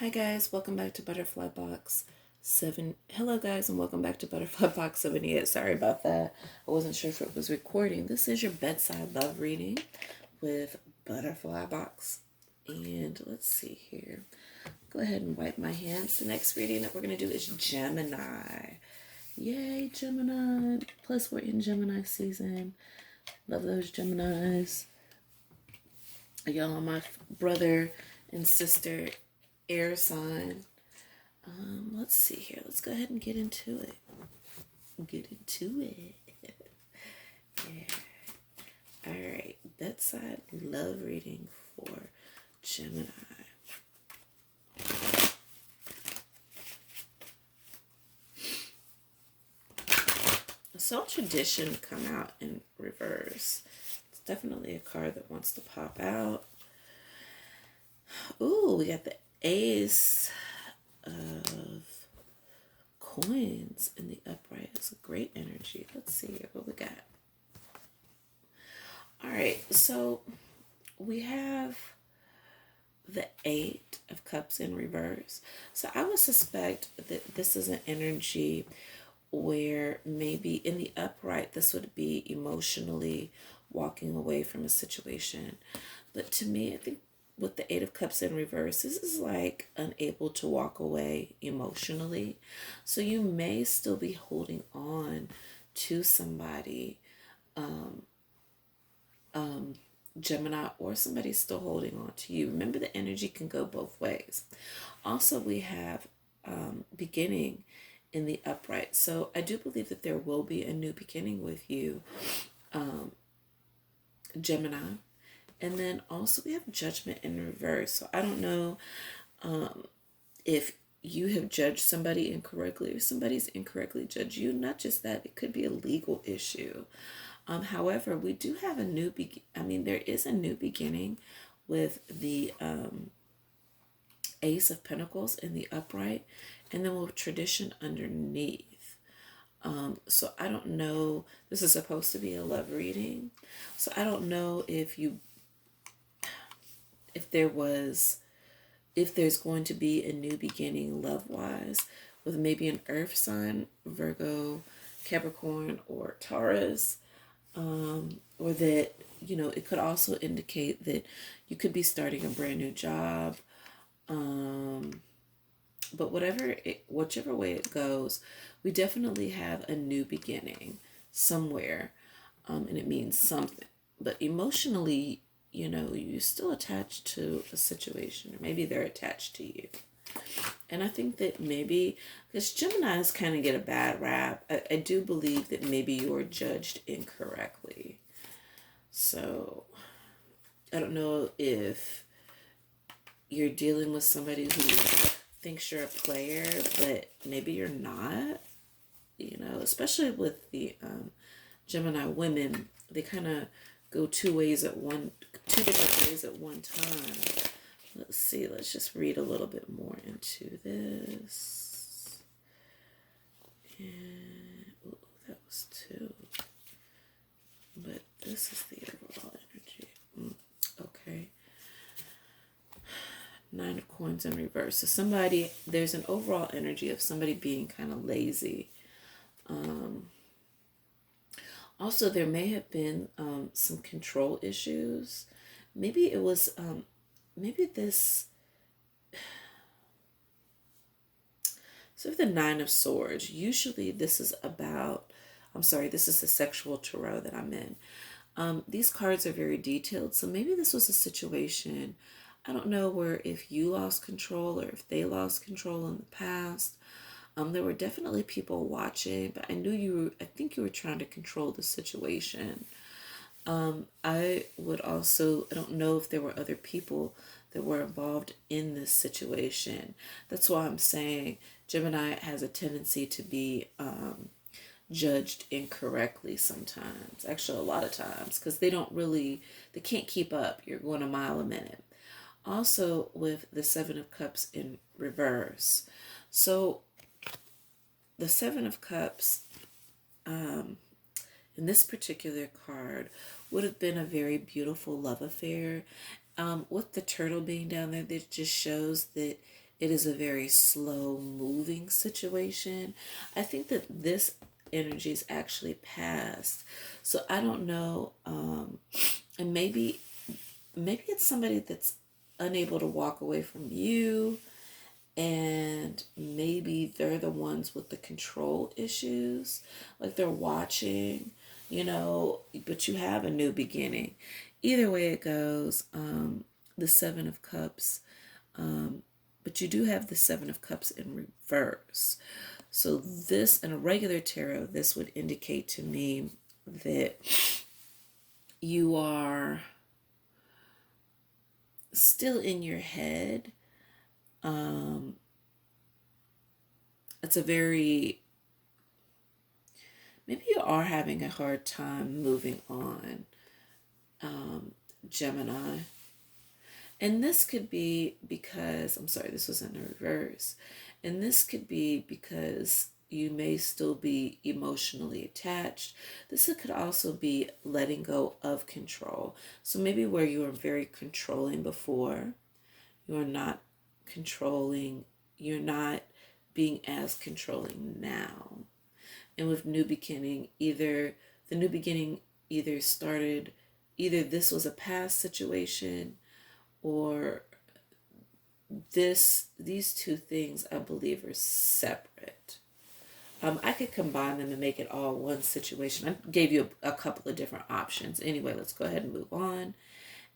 Hi guys, welcome back to Butterfly Box 7. Hello guys and welcome back to Butterfly Box 78. Sorry about that. I wasn't sure if it was recording. This is your bedside love reading with Butterfly Box. And let's see here. Go ahead and wipe my hands. The next reading that we're going to do is Gemini. Yay, Gemini. Plus we're in Gemini season. Love those Geminis. Y'all are my brother and sister air sign. Let's see here. Let's go ahead and get into it. Yeah. All right. Bedside love reading for Gemini. I saw Tradition come out in reverse. It's definitely a card that wants to pop out. Ooh, we got the Ace of Coins in the upright. It's a great energy. Let's see here what we got. All right, so we have the Eight of Cups in reverse. So I would suspect that this is an energy where maybe in the upright this would be emotionally walking away from a situation. But to me, I think with the Eight of Cups in reverse, this is like unable to walk away emotionally. So you may still be holding on to somebody, Gemini, or somebody's still holding on to you. Remember, the energy can go both ways. Also, we have beginning in the upright. So I do believe that there will be a new beginning with you, Gemini. And then also we have Judgment in reverse. So I don't know if you have judged somebody incorrectly or somebody's incorrectly judged you. Not just that, it could be a legal issue. However, we do have a new there is a new beginning with the Ace of Pentacles in the upright, and then with Tradition underneath. So I don't know, this is supposed to be a love reading. So I don't know if there's going to be a new beginning love-wise with maybe an earth sign, Virgo, Capricorn, or Taurus. Or that, it could also indicate that you could be starting a brand new job. But whichever way it goes, we definitely have a new beginning somewhere. And it means something. But emotionally, you're still attached to a situation, or maybe they're attached to you. And I think that maybe, because Geminis kind of get a bad rap, I do believe that maybe you're judged incorrectly. So I don't know if you're dealing with somebody who thinks you're a player, but maybe you're not. Especially with the Gemini women, they kind of go two different ways at one time. Let's see, let's just read a little bit more into this. And, that was two. But this is the overall energy. Okay. Nine of Coins in reverse. So there's an overall energy of somebody being kind of lazy. Also, there may have been some control issues. Maybe it was, so the Nine of Swords, usually this is the sexual tarot that I'm in. These cards are very detailed, so maybe this was a situation, I don't know, where if you lost control or if they lost control in the past. There were definitely people watching, but I think you were trying to control the situation. I don't know if there were other people that were involved in this situation. That's why I'm saying Gemini has a tendency to be judged incorrectly sometimes. Actually, a lot of times, because they can't keep up. You're going a mile a minute. Also, with the Seven of Cups in reverse. So, the Seven of Cups, in this particular card, would have been a very beautiful love affair. With the turtle being down there, that just shows that it is a very slow moving situation. I think that this energy is actually past. So I don't know. And maybe it's somebody that's unable to walk away from you, and maybe they're the ones with the control issues, like they're watching, but you have a new beginning. Either way it goes, the Seven of Cups, but you do have the Seven of Cups in reverse. So this, in a regular tarot, this would indicate to me that you are still in your head. It's a very, maybe you are having a hard time moving on, Gemini. And this could be because, I'm sorry, this was in reverse. And this could be because you may still be emotionally attached. This could also be letting go of control. So maybe where you were very controlling before, you're not controlling, you're not being as controlling now. And with new beginning, either the new beginning either started, either this was a past situation, or these two things I believe are separate. I could combine them and make it all one situation. I gave you a couple of different options. Anyway, let's go ahead and move on.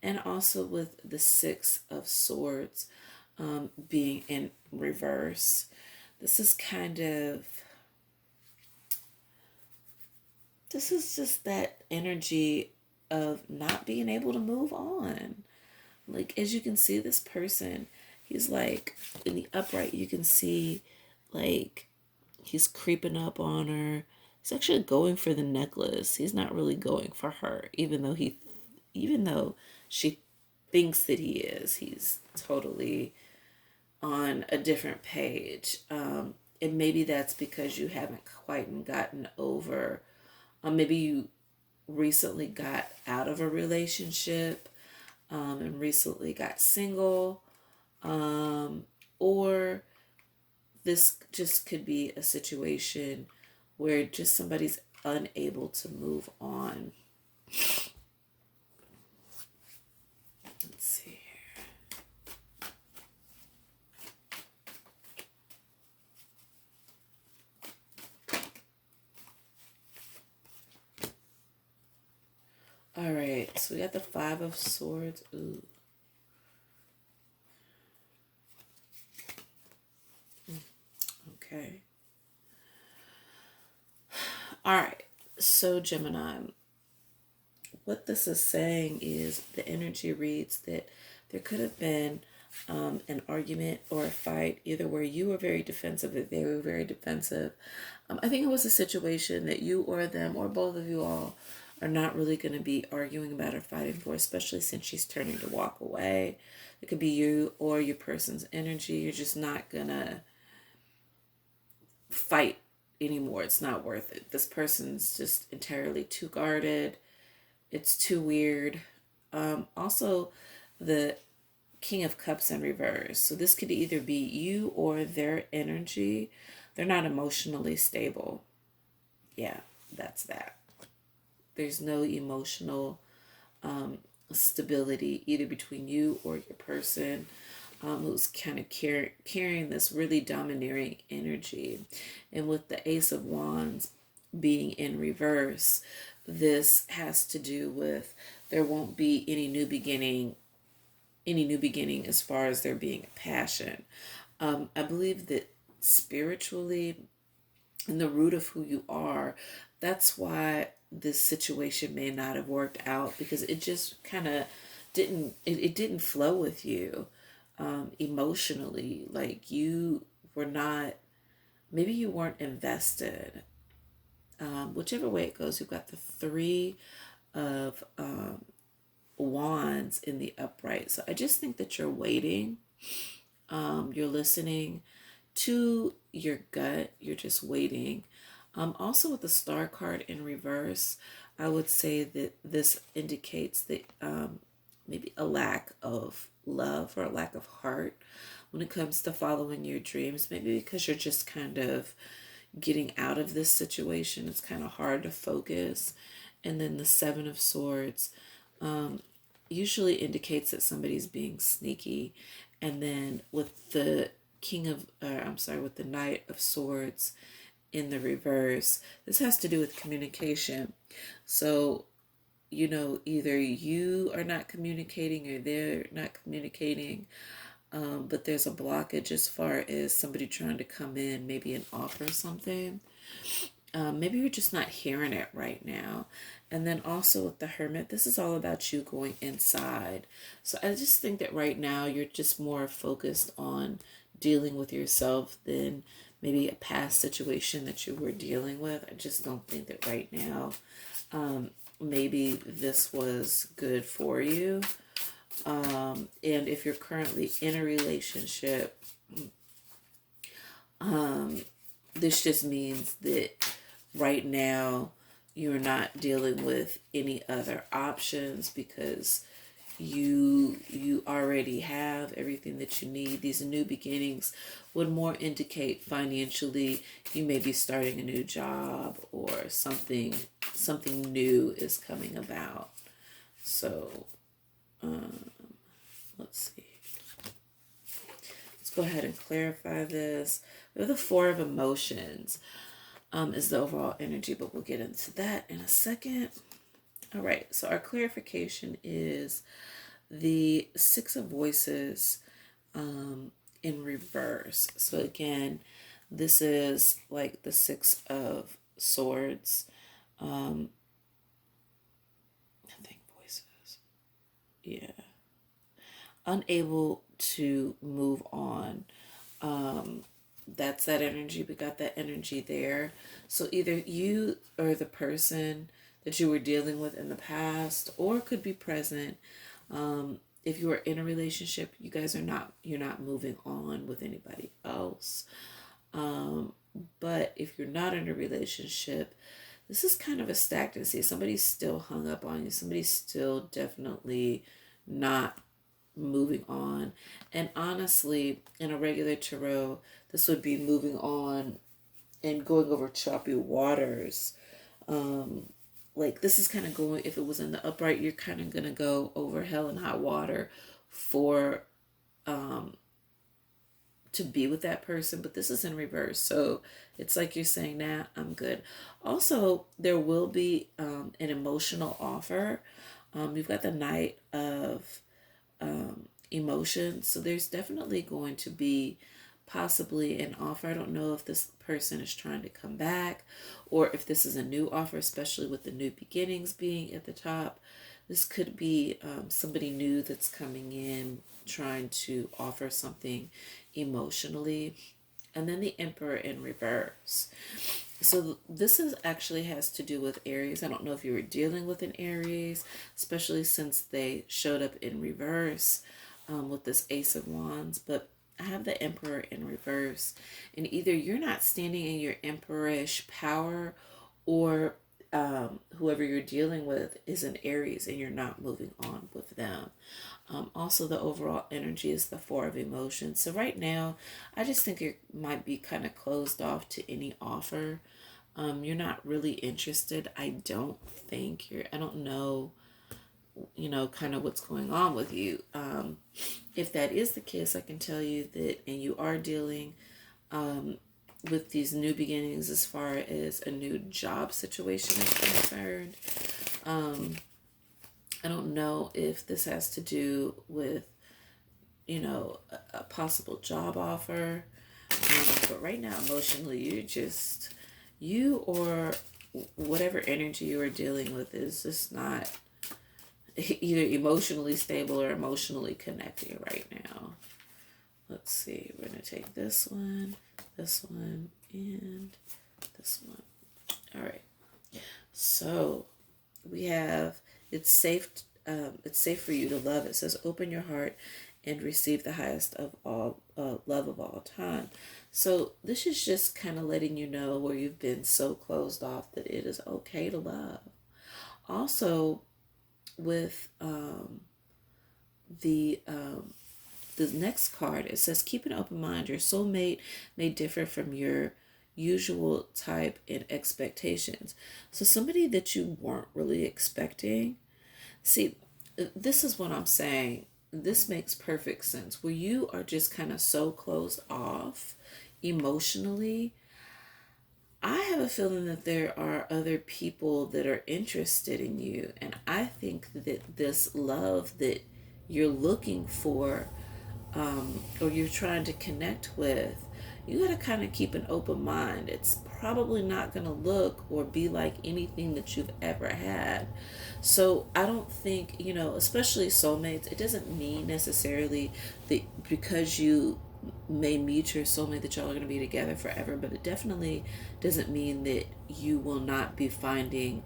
And also with the Six of Swords being in reverse, this is just that energy of not being able to move on. Like, as you can see, this person, he's like, in the upright, you can see, like, he's creeping up on her. He's actually going for the necklace. He's not really going for her, even though she thinks that he is. He's totally on a different page. And maybe that's because you haven't quite gotten over, maybe you recently got out of a relationship, and recently got single, or this just could be a situation where just somebody's unable to move on. Let's see here. All right, so we got the Five of Swords. Ooh. Okay. All right. So Gemini, what this is saying is the energy reads that there could have been an argument or a fight, either where you were very defensive or they were very defensive. I think it was a situation that you or them or both of you all are not really going to be arguing about or fighting for, especially since she's turning to walk away. It could be you or your person's energy. You're just not going to fight anymore. It's not worth it. This person's just entirely too guarded. It's too weird. Also, the King of Cups in reverse. So this could either be you or their energy. They're not emotionally stable. Yeah, that's that. There's no emotional stability either between you or your person, who's kind of carrying this really domineering energy. And with the Ace of Wands being in reverse, this has to do with there won't be any new beginning as far as there being a passion. I believe that spiritually, in the root of who you are, that's why this situation may not have worked out, because it just kind of it didn't flow with you emotionally. Like, you were not, maybe you weren't invested. Whichever way it goes, you've got the Three of Wands in the upright. So I just think that you're waiting. You're listening to your gut. You're just waiting. Also, with the Star card in reverse, I would say that this indicates that maybe a lack of love or a lack of heart. when it comes to following your dreams. Maybe because you're just kind of getting out of this situation, it's kind of hard to focus. And then the Seven of Swords usually indicates that somebody's being sneaky. And then with the with the Knight of Swords in the reverse, this has to do with communication. So, either you are not communicating or they're not communicating, but there's a blockage as far as somebody trying to come in, maybe and offer something. Maybe you're just not hearing it right now. And then also with the Hermit, this is all about you going inside. So I just think that right now you're just more focused on dealing with yourself than maybe a past situation that you were dealing with. I just don't think that right now maybe this was good for you. And if you're currently in a relationship, this just means that right now you're not dealing with any other options because you already have everything that you need. These new beginnings would more indicate financially you may be starting a new job or something new is coming about. So let's see. Let's go ahead and clarify this. We have the Four of Emotions is the overall energy, but we'll get into that in a second. All right, so our clarification is the Six of Voices in reverse. So again, this is like the Six of Swords. I think voices. Yeah. Unable to move on. That's that energy. We got that energy there. So either you or the person that you were dealing with in the past, or could be present. If you are in a relationship, you're not moving on with anybody else. But if you're not in a relationship, this is kind of a stagnancy. Somebody's still hung up on you. Somebody's still definitely not moving on. And honestly, in a regular tarot, this would be moving on and going over choppy waters. Like this is kind of going, if it was in the upright, you're kind of going to go over hell and hot water for to be with that person, but this is in reverse. So it's like you're saying, nah, I'm good. Also, there will be an emotional offer. You've got the Knight of emotions. So there's definitely going to be possibly an offer. I don't know if this person is trying to come back or if this is a new offer, especially with the new beginnings being at the top. This could be somebody new that's coming in trying to offer something emotionally. And then the Emperor in reverse. So this is actually has to do with Aries. I don't know if you were dealing with an Aries, especially since they showed up in reverse with this Ace of Wands. But I have the Emperor in reverse. And either you're not standing in your emperorish power, or whoever you're dealing with is an Aries and you're not moving on with them. Also, the overall energy is the Four of Emotions. So right now, I just think it might be kind of closed off to any offer. You're not really interested. I don't I don't know, kind of what's going on with you. If that is the case, I can tell you that, and you are dealing with these new beginnings as far as a new job situation is concerned. I don't know if this has to do with, a possible job offer. But right now, emotionally, you or whatever energy you are dealing with is just not either emotionally stable or emotionally connecting right now. Let's see. We're going to take this one, and this one. All right. So we have it's safe for you to love. It says open your heart and receive the highest of all love of all time. So this is just kind of letting you know where you've been so closed off that it is okay to love. Also with the the next card, it says, keep an open mind. Your soulmate may differ from your usual type and expectations. So somebody that you weren't really expecting. See, this is what I'm saying. This makes perfect sense. Where you are just kind of so closed off emotionally, I have a feeling that there are other people that are interested in you. And I think that this love that you're looking for, or you're trying to connect with, you got to kind of keep an open mind. It's probably not going to look or be like anything that you've ever had. So I don't think, especially soulmates, it doesn't mean necessarily that because you may meet your soulmate that y'all are going to be together forever, but it definitely doesn't mean that you will not be finding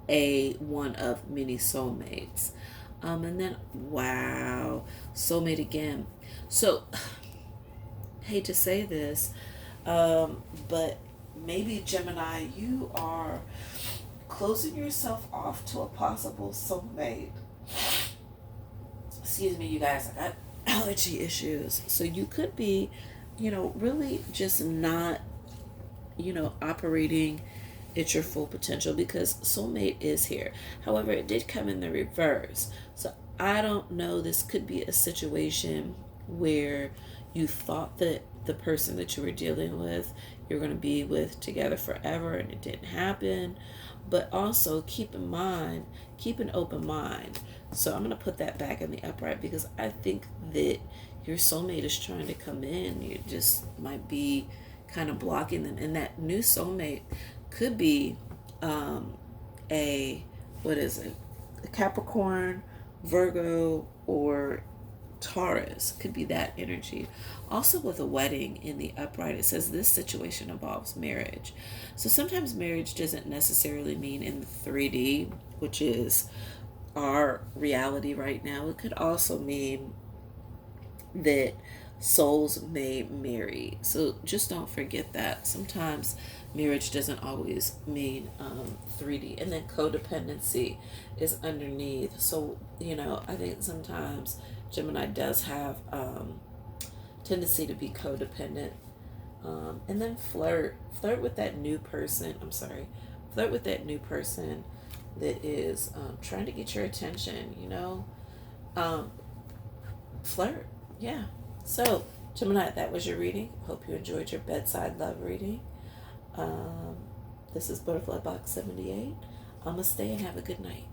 a one of many soulmates. And then, wow, soulmate again. So, hate to say this, but maybe Gemini, you are closing yourself off to a possible soulmate. Excuse me, you guys, I got allergy issues. So you could be, really just not, operating at your full potential because soulmate is here. However, it did come in the reverse. So I don't know, this could be a situation where you thought that the person that you were dealing with, you're going to be with together forever, and it didn't happen. But also keep in mind, keep an open mind. So I'm going to put that back in the upright because I think that your soulmate is trying to come in. You just might be kind of blocking them. And that new soulmate could be a, what is it? A Capricorn, Virgo, or Taurus. Could be that energy. Also with a wedding in the upright, it says this situation involves marriage. So sometimes marriage doesn't necessarily mean in the 3D, which is our reality right now. It could also mean that souls may marry. So just don't forget that. Sometimes marriage doesn't always mean 3D. And then codependency is underneath. So, I think sometimes Gemini does have tendency to be codependent. And then flirt. Flirt with that new person. Flirt with that new person that is trying to get your attention, flirt. Yeah. So, Gemini, that was your reading. Hope you enjoyed your bedside love reading. This is Butterfly Box 78. Namaste and have a good night.